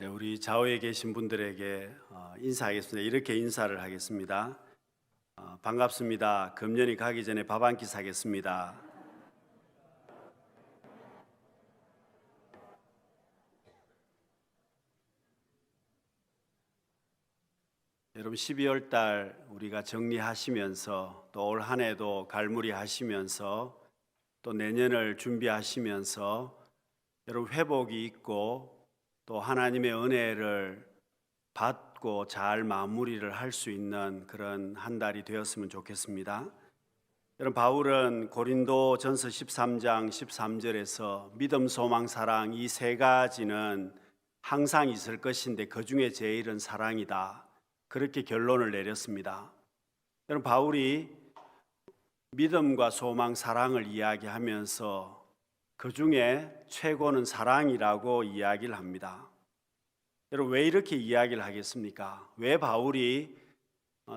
네, 우리 좌우에 계신 분들에게 인사하겠습니다. 이렇게 인사를 하겠습니다. 반갑습니다. 금년이 가기 전에 밥 한 끼 사겠습니다. 여러분 12월 달 우리가 정리하시면서 또 올 한 해도 갈무리 하시면서 또 내년을 준비하시면서 여러분 회복이 있고 또 하나님의 은혜를 받고 잘 마무리를 할 수 있는 그런 한 달이 되었으면 좋겠습니다. 여러분 바울은 고린도전서 13장 13절에서 믿음, 소망, 사랑 이 세 가지는 항상 있을 것인데 그 중에 제일은 사랑이다. 그렇게 결론을 내렸습니다. 여러분 바울이 믿음과 소망, 사랑을 이야기하면서 그 중에 최고는 사랑이라고 이야기를 합니다. 여러분 왜 이렇게 이야기를 하겠습니까? 왜 바울이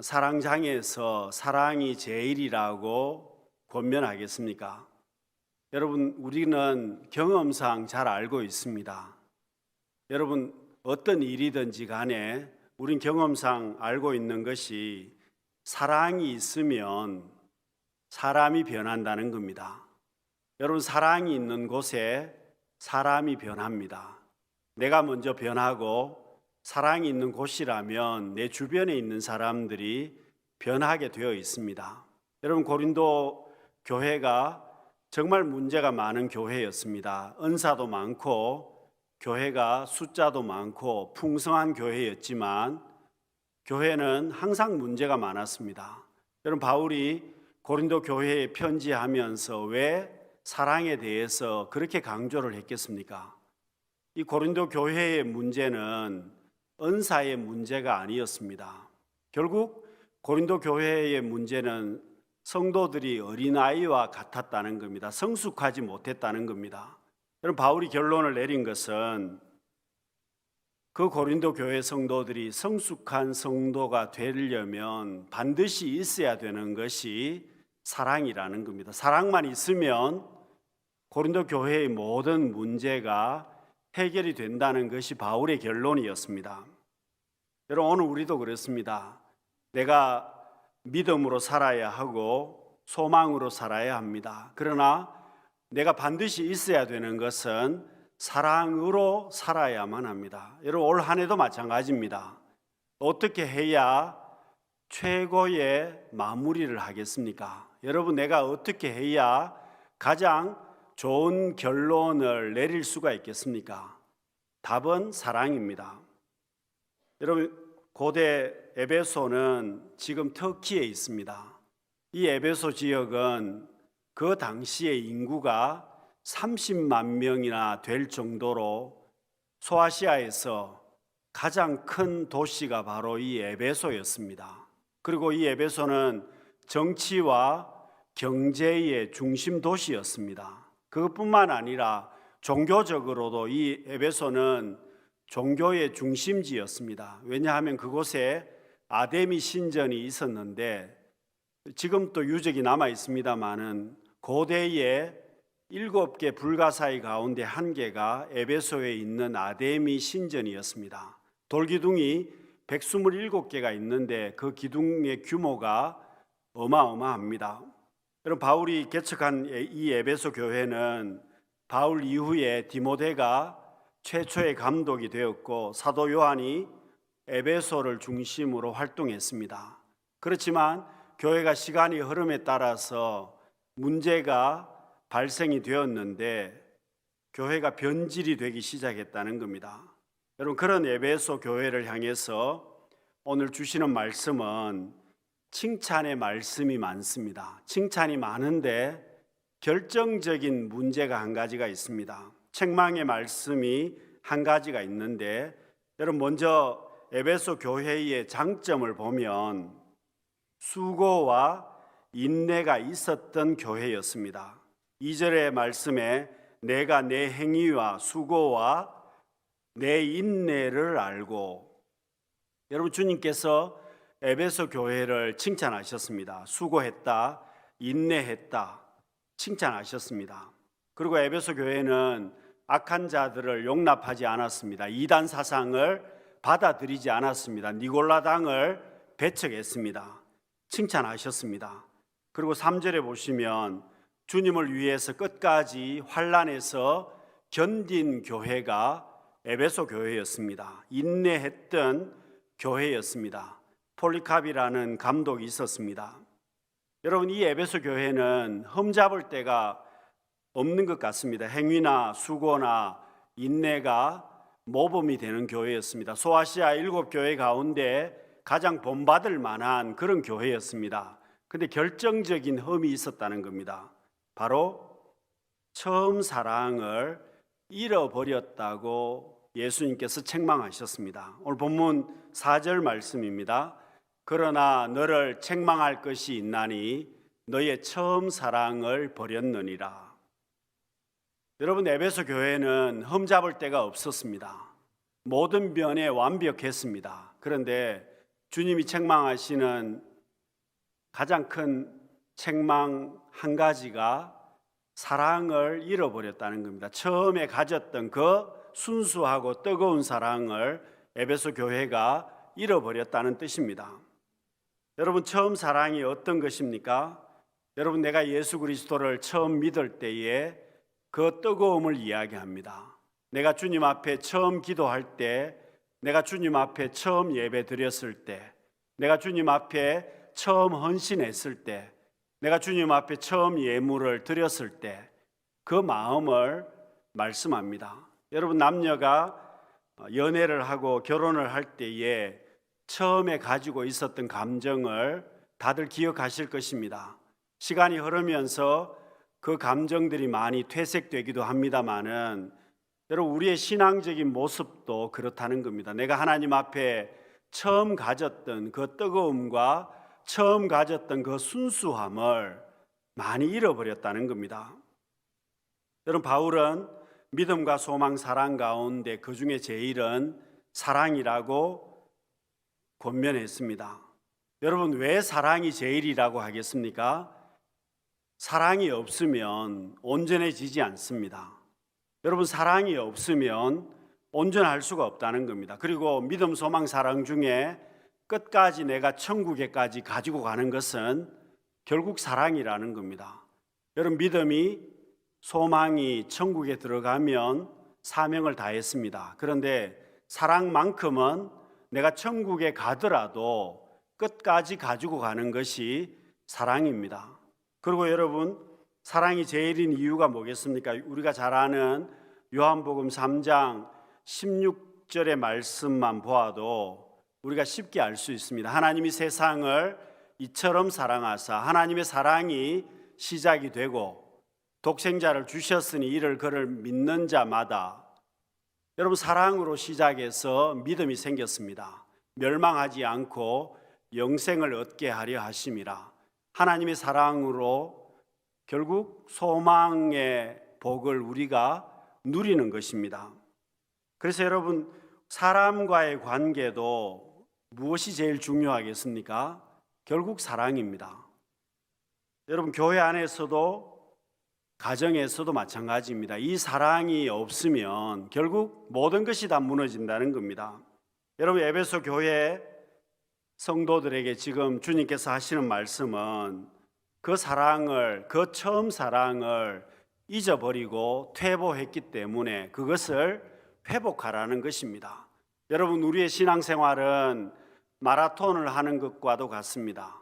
사랑장에서 사랑이 제일이라고 권면하겠습니까? 여러분 우리는 경험상 잘 알고 있습니다. 여러분 어떤 일이든지 간에 우린 경험상 알고 있는 것이 사랑이 있으면 사람이 변한다는 겁니다. 여러분 사랑이 있는 곳에 사람이 변합니다. 내가 먼저 변하고 사랑이 있는 곳이라면 내 주변에 있는 사람들이 변하게 되어 있습니다. 여러분 고린도 교회가 정말 문제가 많은 교회였습니다. 은사도 많고 교회가 숫자도 많고 풍성한 교회였지만 교회는 항상 문제가 많았습니다. 여러분 바울이 고린도 교회에 편지하면서 왜 사랑에 대해서 그렇게 강조를 했겠습니까? 이 고린도 교회의 문제는 은사의 문제가 아니었습니다. 결국 고린도 교회의 문제는 성도들이 어린아이와 같았다는 겁니다. 성숙하지 못했다는 겁니다. 여러분 바울이 결론을 내린 것은 그 고린도 교회 성도들이 성숙한 성도가 되려면 반드시 있어야 되는 것이 사랑이라는 겁니다. 사랑만 있으면 고린도 교회의 모든 문제가 해결이 된다는 것이 바울의 결론이었습니다. 여러분 오늘 우리도 그렇습니다. 내가 믿음으로 살아야 하고 소망으로 살아야 합니다. 그러나 내가 반드시 있어야 되는 것은 사랑으로 살아야만 합니다. 여러분 올 한 해도 마찬가지입니다. 어떻게 해야 최고의 마무리를 하겠습니까? 여러분 내가 어떻게 해야 가장 좋은 결론을 내릴 수가 있겠습니까? 답은 사랑입니다. 여러분 고대 에베소는 지금 터키에 있습니다. 이 에베소 지역은 그 당시의 인구가 30만 명이나 될 정도로 소아시아에서 가장 큰 도시가 바로 이 에베소였습니다. 그리고 이 에베소는 정치와 경제의 중심 도시였습니다. 그것뿐만 아니라 종교적으로도 이 에베소는 종교의 중심지였습니다. 왜냐하면 그곳에 아데미 신전이 있었는데 지금 또 유적이 남아 있습니다만은 고대의 7개 불가사의 가운데 한 개가 에베소에 있는 아데미 신전이었습니다. 돌기둥이 127개가 있는데 그 기둥의 규모가 어마어마합니다. 여러분 바울이 개척한 이 에베소 교회는 바울 이후에 디모데가 최초의 감독이 되었고 사도 요한이 에베소를 중심으로 활동했습니다. 그렇지만 교회가 시간이 흐름에 따라서 문제가 발생이 되었는데 교회가 변질이 되기 시작했다는 겁니다. 여러분 그런 에베소 교회를 향해서 오늘 주시는 말씀은 칭찬의 말씀이 많습니다. 칭찬이 많은데 결정적인 문제가 한 가지가 있습니다. 책망의 말씀이 한 가지가 있는데 여러분 먼저 에베소 교회의 장점을 보면 수고와 인내가 있었던 교회였습니다. 2절의 말씀에 내가 내 행위와 수고와 내 인내를 알고, 여러분 주님께서 에베소 교회를 칭찬하셨습니다. 수고했다, 인내했다, 칭찬하셨습니다. 그리고 에베소 교회는 악한 자들을 용납하지 않았습니다. 이단 사상을 받아들이지 않았습니다. 니골라당을 배척했습니다. 칭찬하셨습니다. 그리고 3절에 보시면 주님을 위해서 끝까지 환난에서 견딘 교회가 에베소 교회였습니다. 인내했던 교회였습니다. 폴리캅이라는 감독이 있었습니다. 여러분, 이 에베소 교회는 흠잡을 데가 없는 것 같습니다. 행위나 수고나 인내가 모범이 되는 교회였습니다. 소아시아 7교회 가운데 가장 본받을 만한 그런 교회였습니다. 그런데 결정적인 흠이 있었다는 겁니다. 바로 처음 사랑을 잃어버렸다고 예수님께서 책망하셨습니다. 오늘 본문 4절 말씀입니다. 그러나 너를 책망할 것이 있나니 너의 처음 사랑을 버렸느니라. 여러분, 에베소 교회는 흠잡을 데가 없었습니다. 모든 면에 완벽했습니다. 그런데 주님이 책망하시는 가장 큰 책망 한 가지가 사랑을 잃어버렸다는 겁니다. 처음에 가졌던 그 순수하고 뜨거운 사랑을 에베소 교회가 잃어버렸다는 뜻입니다. 여러분, 처음 사랑이 어떤 것입니까? 여러분, 내가 예수 그리스도를 처음 믿을 때에 그 뜨거움을 이야기합니다. 내가 주님 앞에 처음 기도할 때, 내가 주님 앞에 처음 예배 드렸을 때, 내가 주님 앞에 처음 헌신했을 때, 내가 주님 앞에 처음 예물을 드렸을 때 그 마음을 말씀합니다. 여러분, 남녀가 연애를 하고 결혼을 할 때에 처음에 가지고 있었던 감정을 다들 기억하실 것입니다. 시간이 흐르면서 그 감정들이 많이 퇴색되기도 합니다마는 여러분, 우리의 신앙적인 모습도 그렇다는 겁니다. 내가 하나님 앞에 처음 가졌던 그 뜨거움과 처음 가졌던 그 순수함을 많이 잃어버렸다는 겁니다. 여러분, 바울은 믿음과 소망, 사랑 가운데 그 중에 제일은 사랑이라고 권면했습니다. 여러분, 왜 사랑이 제일이라고 하겠습니까? 사랑이 없으면 온전해지지 않습니다. 여러분, 사랑이 없으면 온전할 수가 없다는 겁니다. 그리고 믿음, 소망, 사랑 중에 끝까지 내가 천국에까지 가지고 가는 것은 결국 사랑이라는 겁니다. 여러분, 믿음이, 소망이 천국에 들어가면 사명을 다했습니다. 그런데 사랑만큼은 내가 천국에 가더라도 끝까지 가지고 가는 것이 사랑입니다. 그리고 여러분, 사랑이 제일인 이유가 뭐겠습니까? 우리가 잘 아는 요한복음 3장 16절의 말씀만 보아도 우리가 쉽게 알 수 있습니다. 하나님이 세상을 이처럼 사랑하사 하나님의 사랑이 시작이 되고 독생자를 주셨으니 이를 그를 믿는 자마다, 여러분, 사랑으로 시작해서 믿음이 생겼습니다. 멸망하지 않고 영생을 얻게 하려 하심이라. 하나님의 사랑으로 결국 소망의 복을 우리가 누리는 것입니다. 그래서 여러분, 사람과의 관계도 무엇이 제일 중요하겠습니까? 결국 사랑입니다. 여러분, 교회 안에서도 가정에서도 마찬가지입니다. 이 사랑이 없으면 결국 모든 것이 다 무너진다는 겁니다. 여러분, 에베소 교회 성도들에게 지금 주님께서 하시는 말씀은 그 사랑을, 그 처음 사랑을 잊어버리고 퇴보했기 때문에 그것을 회복하라는 것입니다. 여러분, 우리의 신앙생활은 마라톤을 하는 것과도 같습니다.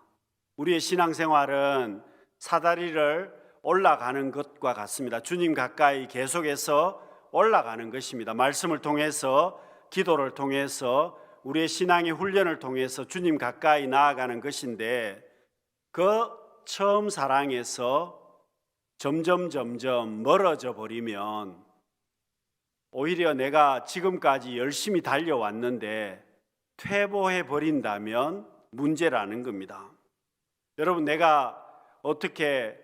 우리의 신앙생활은 사다리를 올라가는 것과 같습니다. 주님 가까이 계속해서 올라가는 것입니다. 말씀을 통해서, 기도를 통해서, 우리의 신앙의 훈련을 통해서 주님 가까이 나아가는 것인데, 그 처음 사랑에서 점점 멀어져 버리면 오히려 내가 지금까지 열심히 달려왔는데 퇴보해 버린다면 문제라는 겁니다. 여러분, 내가 어떻게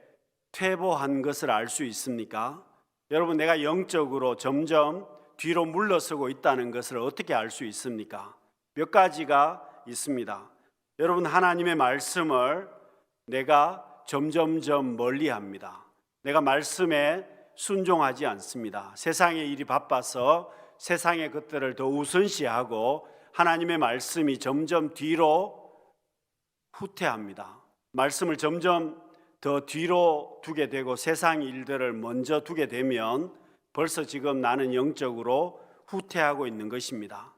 퇴보한 것을 알 수 있습니까? 여러분, 내가 영적으로 점점 뒤로 물러서고 있다는 것을 어떻게 알 수 있습니까? 몇 가지가 있습니다. 여러분, 하나님의 말씀을 내가 점점 멀리합니다. 내가 말씀에 순종하지 않습니다. 세상의 일이 바빠서 세상의 것들을 더 우선시하고 하나님의 말씀이 점점 뒤로 후퇴합니다. 말씀을 점점 더 뒤로 두게 되고 세상 일들을 먼저 두게 되면 벌써 지금 나는 영적으로 후퇴하고 있는 것입니다.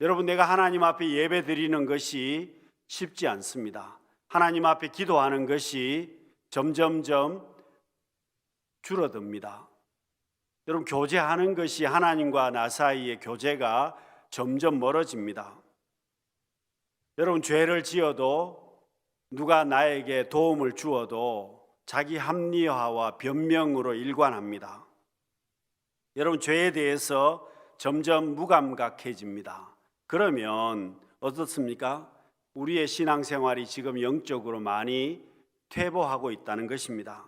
여러분, 내가 하나님 앞에 예배 드리는 것이 쉽지 않습니다. 하나님 앞에 기도하는 것이 점점점 줄어듭니다. 여러분, 교제하는 것이 하나님과 나 사이의 교제가 점점 멀어집니다. 여러분, 죄를 지어도 누가 나에게 도움을 주어도 자기 합리화와 변명으로 일관합니다. 여러분, 죄에 대해서 점점 무감각해집니다. 그러면 어떻습니까? 우리의 신앙생활이 지금 영적으로 많이 퇴보하고 있다는 것입니다.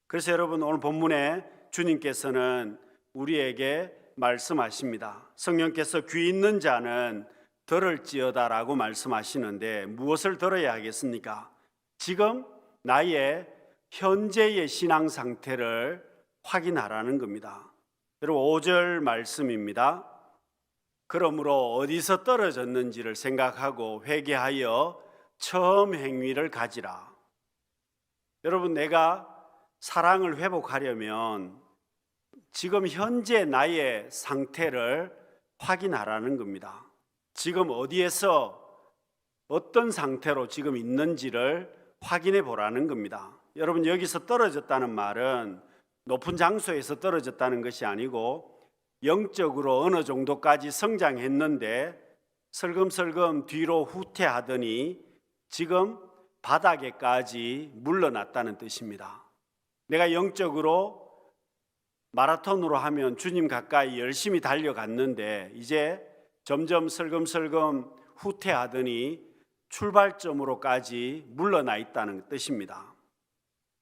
그래서 여러분, 오늘 본문에 주님께서는 우리에게 말씀하십니다. 성령께서 귀 있는 자는 들을지어다라고 말씀하시는데 무엇을 들어야 하겠습니까? 지금 나의 현재의 신앙 상태를 확인하라는 겁니다. 여러분, 5절 말씀입니다. 그러므로 어디서 떨어졌는지를 생각하고 회개하여 처음 행위를 가지라. 여러분, 내가 사랑을 회복하려면 지금 현재 나의 상태를 확인하라는 겁니다. 지금 어디에서 어떤 상태로 지금 있는지를 확인해 보라는 겁니다. 여러분, 여기서 떨어졌다는 말은 높은 장소에서 떨어졌다는 것이 아니고 영적으로 어느 정도까지 성장했는데 슬금슬금 뒤로 후퇴하더니 지금 바닥에까지 물러났다는 뜻입니다. 내가 영적으로 마라톤으로 하면 주님 가까이 열심히 달려갔는데 이제 점점 슬금슬금 후퇴하더니 출발점으로까지 물러나 있다는 뜻입니다.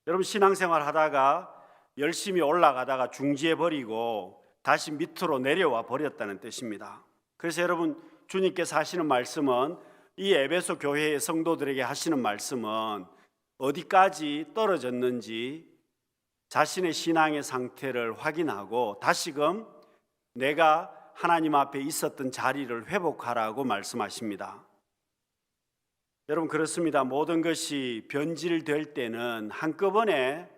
여러분, 신앙생활 하다가 열심히 올라가다가 중지해버리고 다시 밑으로 내려와 버렸다는 뜻입니다. 그래서 여러분, 주님께서 하시는 말씀은, 이 에베소 교회의 성도들에게 하시는 말씀은 어디까지 떨어졌는지 자신의 신앙의 상태를 확인하고 다시금 내가 하나님 앞에 있었던 자리를 회복하라고 말씀하십니다. 여러분, 그렇습니다. 모든 것이 변질될 때는 한꺼번에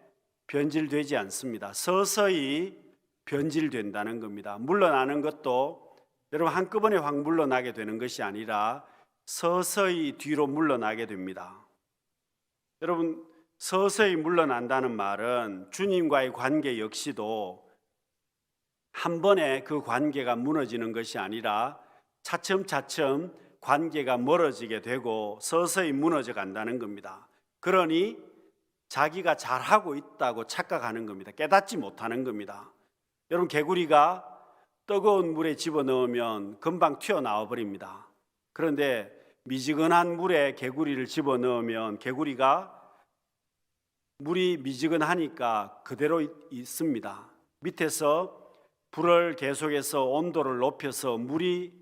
변질되지 않습니다. 서서히 변질된다는 겁니다. 물러나는 것도 여러분 한꺼번에 확 물러나게 되는 것이 아니라 서서히 뒤로 물러나게 됩니다. 여러분, 서서히 물러난다는 말은 주님과의 관계 역시도 한 번에 그 관계가 무너지는 것이 아니라 차츰차츰 관계가 멀어지게 되고 서서히 무너져 간다는 겁니다. 그러니 자기가 잘하고 있다고 착각하는 겁니다. 깨닫지 못하는 겁니다. 여러분, 개구리가 뜨거운 물에 집어넣으면 금방 튀어나와 버립니다. 그런데 미지근한 물에 개구리를 집어넣으면 개구리가 물이 미지근하니까 그대로 있습니다. 밑에서 불을 계속해서 온도를 높여서 물이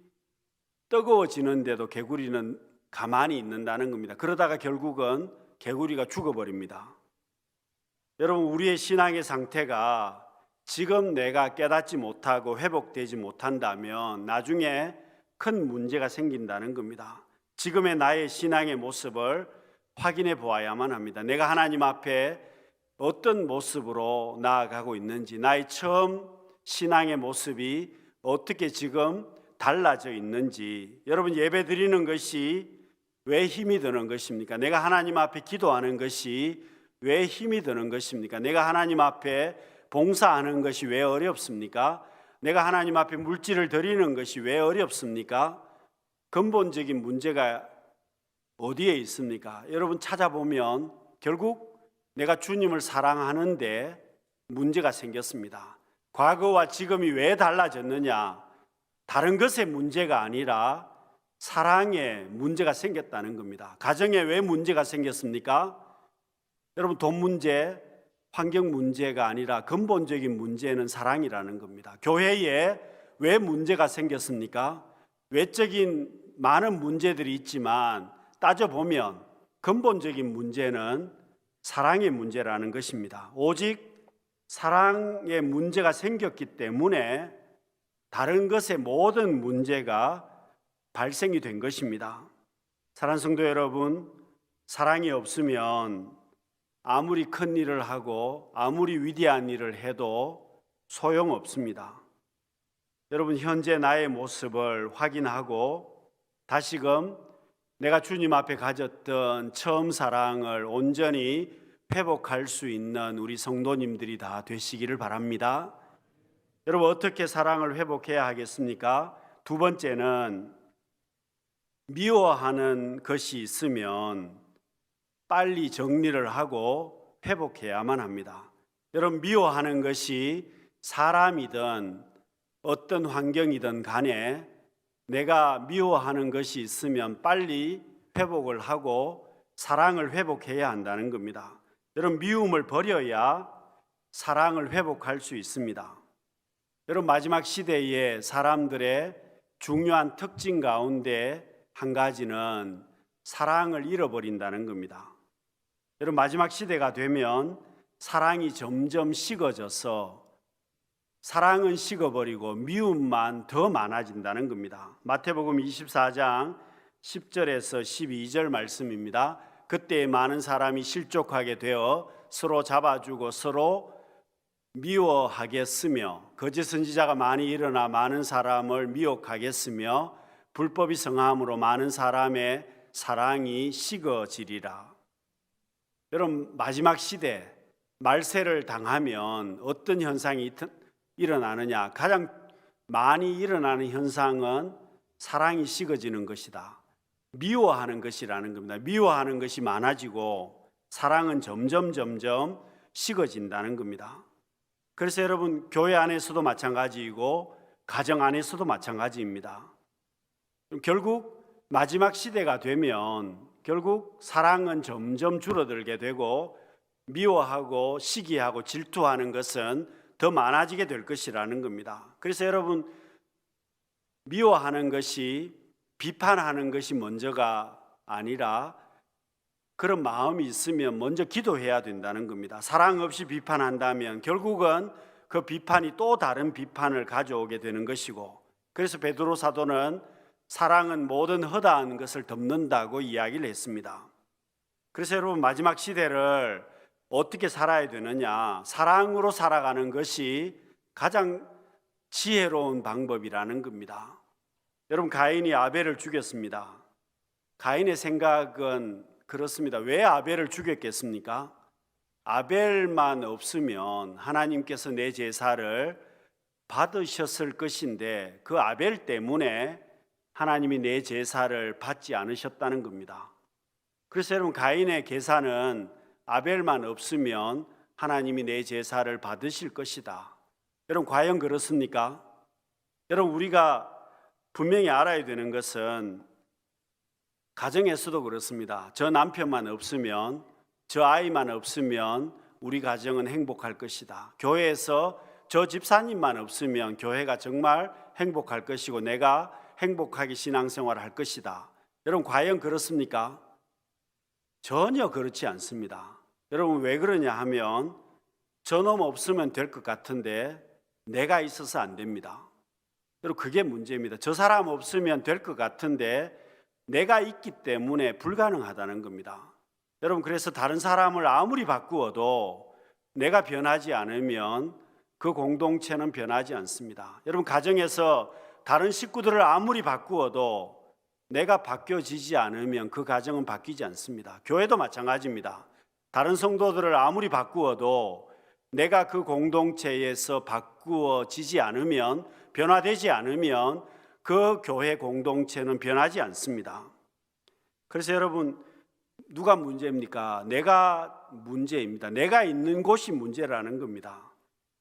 뜨거워지는데도 개구리는 가만히 있는다는 겁니다. 그러다가 결국은 개구리가 죽어버립니다. 여러분, 우리의 신앙의 상태가 지금 내가 깨닫지 못하고 회복되지 못한다면 나중에 큰 문제가 생긴다는 겁니다. 지금의 나의 신앙의 모습을 확인해 보아야만 합니다. 내가 하나님 앞에 어떤 모습으로 나아가고 있는지, 나의 처음 신앙의 모습이 어떻게 지금 달라져 있는지. 여러분, 예배 드리는 것이 왜 힘이 드는 것입니까? 내가 하나님 앞에 기도하는 것이 왜 힘이 드는 것입니까? 내가 하나님 앞에 봉사하는 것이 왜 어렵습니까? 내가 하나님 앞에 물질을 드리는 것이 왜 어렵습니까? 근본적인 문제가 어디에 있습니까? 여러분, 찾아보면 결국 내가 주님을 사랑하는데 문제가 생겼습니다. 과거와 지금이 왜 달라졌느냐? 다른 것의 문제가 아니라 사랑에 문제가 생겼다는 겁니다. 가정에 왜 문제가 생겼습니까? 여러분, 돈 문제, 환경 문제가 아니라 근본적인 문제는 사랑이라는 겁니다. 교회에 왜 문제가 생겼습니까? 외적인 많은 문제들이 있지만 따져보면 근본적인 문제는 사랑의 문제라는 것입니다. 오직 사랑에 문제가 생겼기 때문에 다른 것의 모든 문제가 발생이 된 것입니다. 사랑하는 성도 여러분, 사랑이 없으면 아무리 큰 일을 하고 아무리 위대한 일을 해도 소용없습니다. 여러분, 현재 나의 모습을 확인하고 다시금 내가 주님 앞에 가졌던 처음 사랑을 온전히 회복할 수 있는 우리 성도님들이 다 되시기를 바랍니다. 여러분, 어떻게 사랑을 회복해야 하겠습니까? 두 번째는 미워하는 것이 있으면 빨리 정리를 하고 회복해야만 합니다. 여러분, 미워하는 것이 사람이든 어떤 환경이든 간에 내가 미워하는 것이 있으면 빨리 회복을 하고 사랑을 회복해야 한다는 겁니다. 여러분, 미움을 버려야 사랑을 회복할 수 있습니다. 여러분, 마지막 시대의 사람들의 중요한 특징 가운데 한 가지는 사랑을 잃어버린다는 겁니다. 여러분, 마지막 시대가 되면 사랑이 점점 식어져서 사랑은 식어버리고 미움만 더 많아진다는 겁니다. 마태복음 24장 10절에서 12절 말씀입니다. 그때 많은 사람이 실족하게 되어 서로 잡아주고 서로 미워하겠으며 거짓 선지자가 많이 일어나 많은 사람을 미혹하겠으며 불법이 성함으로 많은 사람의 사랑이 식어지리라. 여러분, 마지막 시대 말세를 당하면 어떤 현상이 일어나느냐? 가장 많이 일어나는 현상은 사랑이 식어지는 것이다. 미워하는 것이라는 겁니다. 미워하는 것이 많아지고 사랑은 점점 식어진다는 겁니다. 그래서 여러분, 교회 안에서도 마찬가지이고 가정 안에서도 마찬가지입니다. 결국 마지막 시대가 되면 결국 사랑은 점점 줄어들게 되고 미워하고 시기하고 질투하는 것은 더 많아지게 될 것이라는 겁니다. 그래서 여러분, 미워하는 것이 비판하는 것이 먼저가 아니라 그런 마음이 있으면 먼저 기도해야 된다는 겁니다. 사랑 없이 비판한다면 결국은 그 비판이 또 다른 비판을 가져오게 되는 것이고, 그래서 베드로 사도는 사랑은 모든 허다한 것을 덮는다고 이야기를 했습니다. 그래서 여러분, 마지막 시대를 어떻게 살아야 되느냐? 사랑으로 살아가는 것이 가장 지혜로운 방법이라는 겁니다. 여러분, 가인이 아벨을 죽였습니다. 가인의 생각은 그렇습니다. 왜 아벨을 죽였겠습니까? 아벨만 없으면 하나님께서 내 제사를 받으셨을 것인데 그 아벨 때문에 하나님이 내 제사를 받지 않으셨다는 겁니다. 그래서 여러분, 가인의 계산은 아벨만 없으면 하나님이 내 제사를 받으실 것이다. 여러분, 과연 그렇습니까? 여러분, 우리가 분명히 알아야 되는 것은 가정에서도 그렇습니다. 저 남편만 없으면, 저 아이만 없으면 우리 가정은 행복할 것이다. 교회에서 저 집사님만 없으면 교회가 정말 행복할 것이고 내가 행복하게 신앙생활을 할 것이다. 여러분, 과연 그렇습니까? 전혀 그렇지 않습니다. 여러분, 왜 그러냐 하면 저놈 없으면 될 것 같은데 내가 있어서 안 됩니다. 여러분, 그게 문제입니다. 저 사람 없으면 될 것 같은데 내가 있기 때문에 불가능하다는 겁니다. 여러분, 그래서 다른 사람을 아무리 바꾸어도 내가 변하지 않으면 그 공동체는 변하지 않습니다. 여러분, 가정에서 다른 식구들을 아무리 바꾸어도 내가 바뀌어지지 않으면 그 가정은 바뀌지 않습니다. 교회도 마찬가지입니다. 다른 성도들을 아무리 바꾸어도 내가 그 공동체에서 바꾸어지지 않으면, 변화되지 않으면 그 교회 공동체는 변하지 않습니다. 그래서 여러분, 누가 문제입니까? 내가 문제입니다. 내가 있는 곳이 문제라는 겁니다.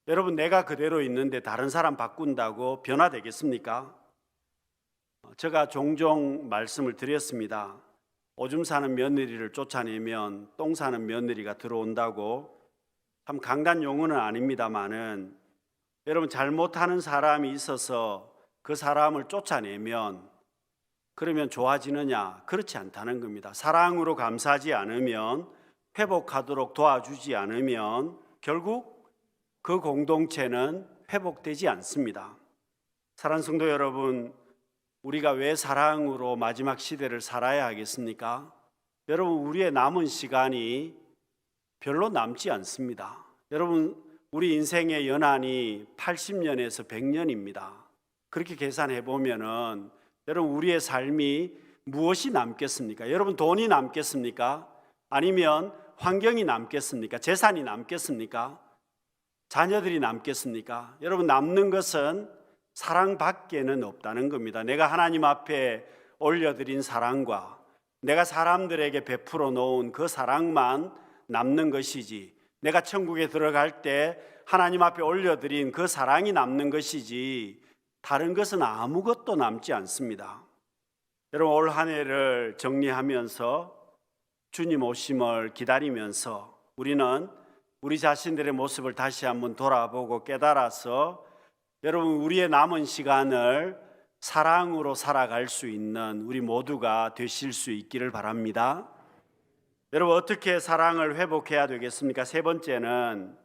여러분, 내가 그대로 있는데 다른 사람 바꾼다고 변화되겠습니까? 제가 종종 말씀을 드렸습니다. 오줌 싸는 며느리를 쫓아내면 똥 싸는 며느리가 들어온다고. 참 강단 용어는 아닙니다만은 여러분, 잘못하는 사람이 있어서 그 사람을 쫓아내면 그러면 좋아지느냐? 그렇지 않다는 겁니다. 사랑으로 감싸지 않으면, 회복하도록 도와주지 않으면 결국 그 공동체는 회복되지 않습니다. 사랑하는 성도 여러분, 우리가 왜 사랑으로 마지막 시대를 살아야 하겠습니까? 여러분, 우리의 남은 시간이 별로 남지 않습니다. 여러분, 우리 인생의 연한이 80년에서 100년입니다. 그렇게 계산해 보면은 여러분, 우리의 삶이 무엇이 남겠습니까? 여러분, 돈이 남겠습니까? 아니면 환경이 남겠습니까? 재산이 남겠습니까? 자녀들이 남겠습니까? 여러분, 남는 것은 사랑밖에는 없다는 겁니다. 내가 하나님 앞에 올려드린 사랑과 내가 사람들에게 베풀어 놓은 그 사랑만 남는 것이지, 내가 천국에 들어갈 때 하나님 앞에 올려드린 그 사랑이 남는 것이지 다른 것은 아무것도 남지 않습니다. 여러분, 올 한 해를 정리하면서 주님 오심을 기다리면서 우리는 우리 자신들의 모습을 다시 한번 돌아보고 깨달아서 여러분, 우리의 남은 시간을 사랑으로 살아갈 수 있는 우리 모두가 되실 수 있기를 바랍니다. 여러분, 어떻게 사랑을 회복해야 되겠습니까? 세 번째는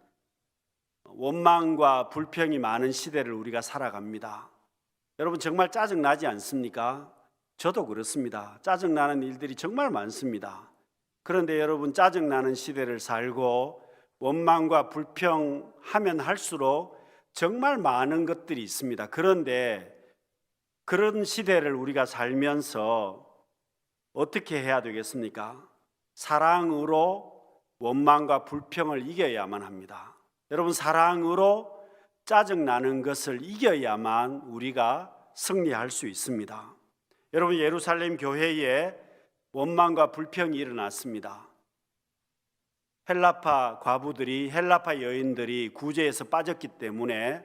원망과 불평이 많은 시대를 우리가 살아갑니다. 여러분, 정말 짜증나지 않습니까? 저도 그렇습니다. 짜증나는 일들이 정말 많습니다. 그런데 여러분, 짜증나는 시대를 살고 원망과 불평하면 할수록 정말 많은 것들이 있습니다. 그런데 그런 시대를 우리가 살면서 어떻게 해야 되겠습니까? 사랑으로 원망과 불평을 이겨야만 합니다. 여러분, 사랑으로 짜증나는 것을 이겨야만 우리가 승리할 수 있습니다. 여러분, 예루살렘 교회에 원망과 불평이 일어났습니다. 헬라파 과부들이, 헬라파 여인들이 구제에서 빠졌기 때문에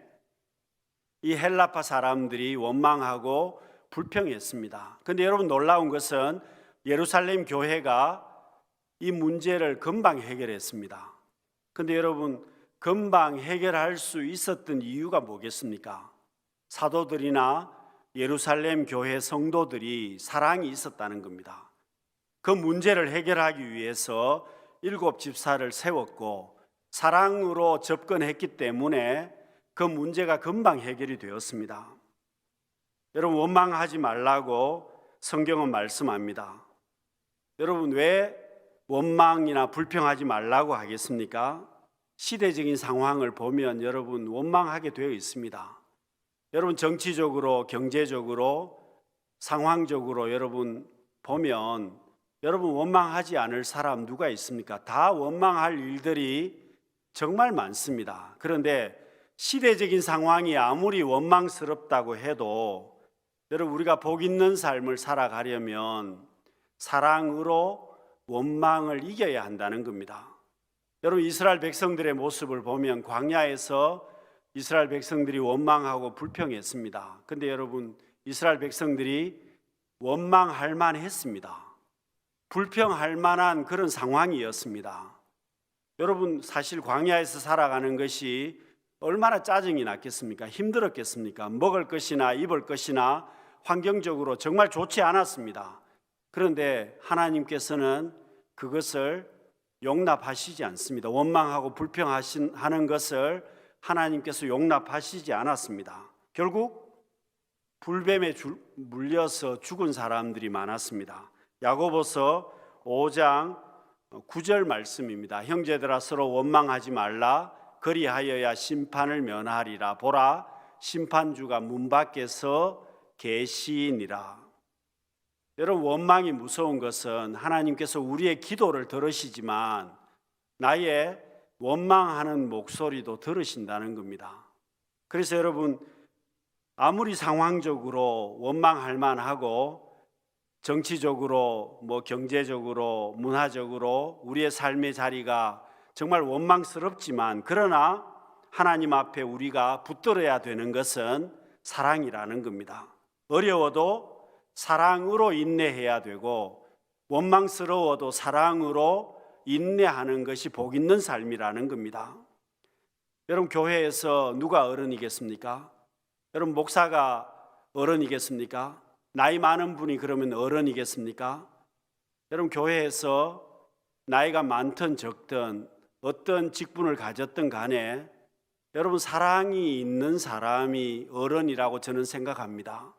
이 헬라파 사람들이 원망하고 불평했습니다. 그런데 여러분, 놀라운 것은 예루살렘 교회가 이 문제를 금방 해결했습니다. 그런데 여러분, 금방 해결할 수 있었던 이유가 뭐겠습니까? 사도들이나 예루살렘 교회 성도들이 사랑이 있었다는 겁니다. 그 문제를 해결하기 위해서 7 집사를 세웠고 사랑으로 접근했기 때문에 그 문제가 금방 해결이 되었습니다. 여러분, 원망하지 말라고 성경은 말씀합니다. 여러분, 왜 원망이나 불평하지 말라고 하겠습니까? 시대적인 상황을 보면 여러분, 원망하게 되어 있습니다. 여러분, 정치적으로, 경제적으로, 상황적으로 여러분 보면 여러분, 원망하지 않을 사람 누가 있습니까? 다 원망할 일들이 정말 많습니다. 그런데 시대적인 상황이 아무리 원망스럽다고 해도 여러분, 우리가 복 있는 삶을 살아가려면 사랑으로 원망을 이겨야 한다는 겁니다. 여러분, 이스라엘 백성들의 모습을 보면 광야에서 이스라엘 백성들이 원망하고 불평했습니다. 그런데 여러분, 이스라엘 백성들이 원망할 만했습니다. 불평할 만한 그런 상황이었습니다. 여러분, 사실 광야에서 살아가는 것이 얼마나 짜증이 났겠습니까? 힘들었겠습니까? 먹을 것이나 입을 것이나 환경적으로 정말 좋지 않았습니다. 그런데 하나님께서는 그것을 용납하시지 않습니다. 원망하고 불평하는 것을 하나님께서 용납하시지 않았습니다. 결국 불뱀에 물려서 죽은 사람들이 많았습니다. 야고보서 5장 9절 말씀입니다. 형제들아, 서로 원망하지 말라. 그리하여야 심판을 면하리라. 보라, 심판주가 문 밖에서 계시니라. 여러분, 원망이 무서운 것은 하나님께서 우리의 기도를 들으시지만 나의 원망하는 목소리도 들으신다는 겁니다. 그래서 여러분, 아무리 상황적으로 원망할 만하고 정치적으로, 경제적으로, 문화적으로 우리의 삶의 자리가 정말 원망스럽지만 그러나 하나님 앞에 우리가 붙들어야 되는 것은 사랑이라는 겁니다. 어려워도 사랑으로 인내해야 되고 원망스러워도 사랑으로 인내하는 것이 복 있는 삶이라는 겁니다. 여러분, 교회에서 누가 어른이겠습니까? 여러분, 목사가 어른이겠습니까? 나이 많은 분이 그러면 어른이겠습니까? 여러분, 교회에서 나이가 많든 적든 어떤 직분을 가졌든 간에 여러분, 사랑이 있는 사람이 어른이라고 저는 생각합니다.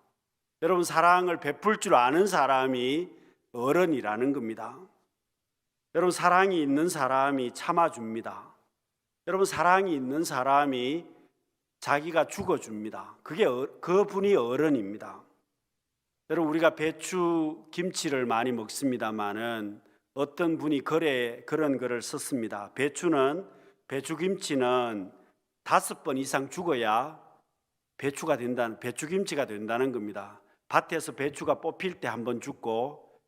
여러분, 사랑을 베풀 줄 아는 사람이 어른이라는 겁니다. 여러분, 사랑이 있는 사람이 참아줍니다. 여러분, 사랑이 있는 사람이 자기가 죽어줍니다. 그분이 어른입니다. 여러분, 우리가 배추 김치를 많이 먹습니다마는 어떤 분이 그런 글을 썼습니다. 배추김치는 5번 이상 죽어야 배추김치가 된다는 겁니다. 밭에서 배추가 뽑힐 때 한 번 죽고,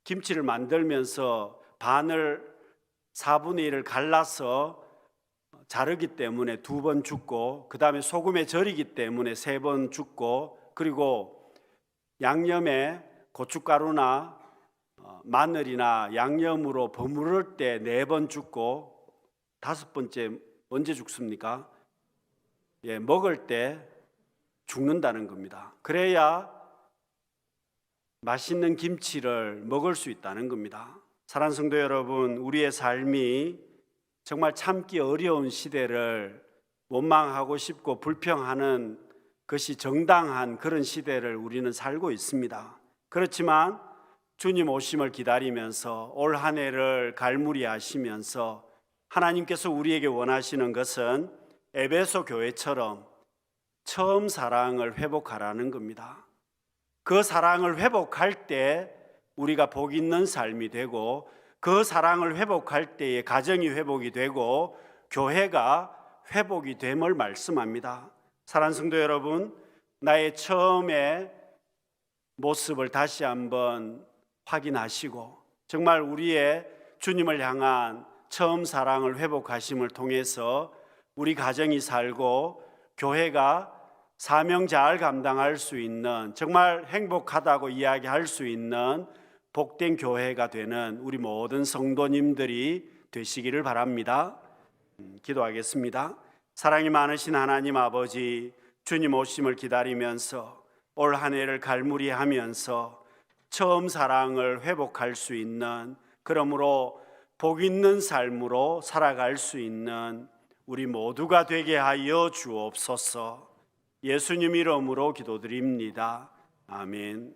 김치를 만들면서 반을 4분의 1을 갈라서 자르기 때문에 2번 죽고, 그 다음에 소금에 절이기 때문에 3번 죽고, 그리고 양념에 고춧가루나 마늘이나 양념으로 버무릴 때 4번 죽고, 5번째 언제 죽습니까? 먹을 때 죽는다는 겁니다. 그래야 맛있는 김치를 먹을 수 있다는 겁니다. 사랑하는 성도 여러분, 우리의 삶이 정말 참기 어려운 시대를 원망하고 싶고 불평하는 것이 정당한 그런 시대를 우리는 살고 있습니다. 그렇지만 주님 오심을 기다리면서 올 한 해를 갈무리하시면서 하나님께서 우리에게 원하시는 것은 에베소 교회처럼 처음 사랑을 회복하라는 겁니다. 그 사랑을 회복할 때 우리가 복 있는 삶이 되고, 그 사랑을 회복할 때에 가정이 회복이 되고 교회가 회복이 됨을 말씀합니다. 사랑하는 성도 여러분, 나의 처음의 모습을 다시 한번 확인하시고, 정말 우리의 주님을 향한 처음 사랑을 회복하심을 통해서 우리 가정이 살고 교회가 사명 잘 감당할 수 있는, 정말 행복하다고 이야기할 수 있는 복된 교회가 되는 우리 모든 성도님들이 되시기를 바랍니다. 기도하겠습니다. 사랑이 많으신 하나님 아버지, 주님 오심을 기다리면서 올 한 해를 갈무리하면서 처음 사랑을 회복할 수 있는, 그러므로 복 있는 삶으로 살아갈 수 있는 우리 모두가 되게 하여 주옵소서. 예수님 이름으로 기도드립니다. 아멘.